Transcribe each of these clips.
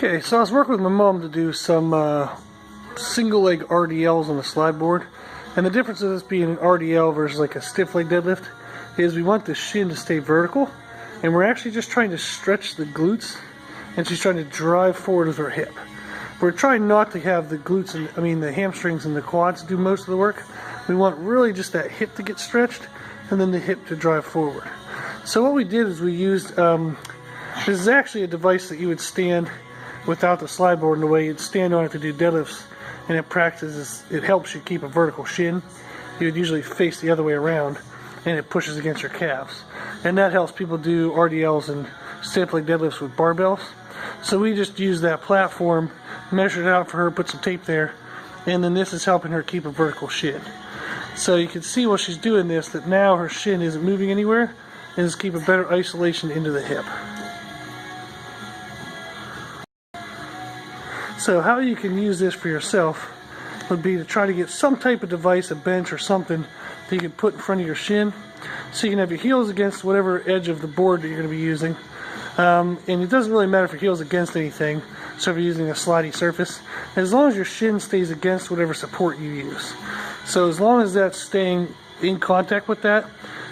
Okay, so I was working with my mom to do some single leg RDLs on the slide board, and the difference of this being an RDL versus like a stiff leg deadlift is we want the shin to stay vertical, and we're actually just trying to stretch the glutes, and she's trying to drive forward with her hip. We're trying not to have the glutes and the hamstrings and the quads do most of the work. We want really just that hip to get stretched and then the hip to drive forward. So what we did is we used this is actually a device that you would stand without the slide board in the way you'd stand on it to do deadlifts, and it helps you keep a vertical shin. You would usually face the other way around, and it pushes against your calves, and that helps people do RDLs and stiff leg deadlifts with barbells. So we just used that platform, measured it out for her, put some tape there, and then this is helping her keep a vertical shin. So you can see while she's doing this that now her shin isn't moving anywhere, and is keeping better isolation into the hip. So how you can use this for yourself would be to try to get some type of device, a bench or something that you can put in front of your shin, so you can have your heels against whatever edge of the board that you're going to be using. And it doesn't really matter if your heel's against anything, so if you're using a slidey surface, as long as your shin stays against whatever support you use. So as long as that's staying in contact with that,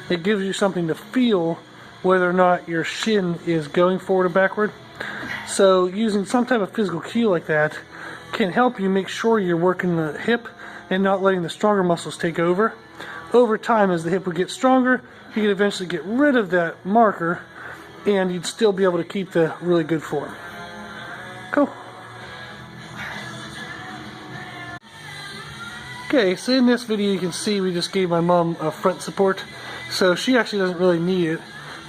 it gives you something to feel whether or not your shin is going forward or backward. So using some type of physical cue like that can help you make sure you're working the hip and not letting the stronger muscles take over. Over time, as the hip would get stronger, you can eventually get rid of that marker, and you'd still be able to keep the really good form. Cool. Okay, so in this video you can see we just gave my mom a front support, so she actually doesn't really need it,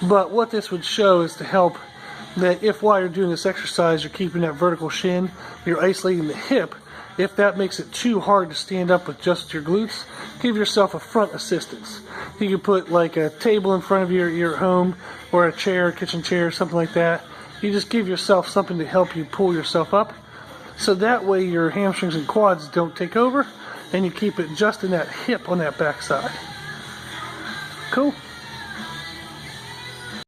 but what this would show is to help that if while you're doing this exercise you're keeping that vertical shin, you're isolating the hip. If that makes it too hard to stand up with just your glutes, give yourself a front assistance. You can put like a table in front of you at home, or a chair, kitchen chair, something like that. You just give yourself something to help you pull yourself up, so that way your hamstrings and quads don't take over, and you keep it just in that hip on that back side. Cool.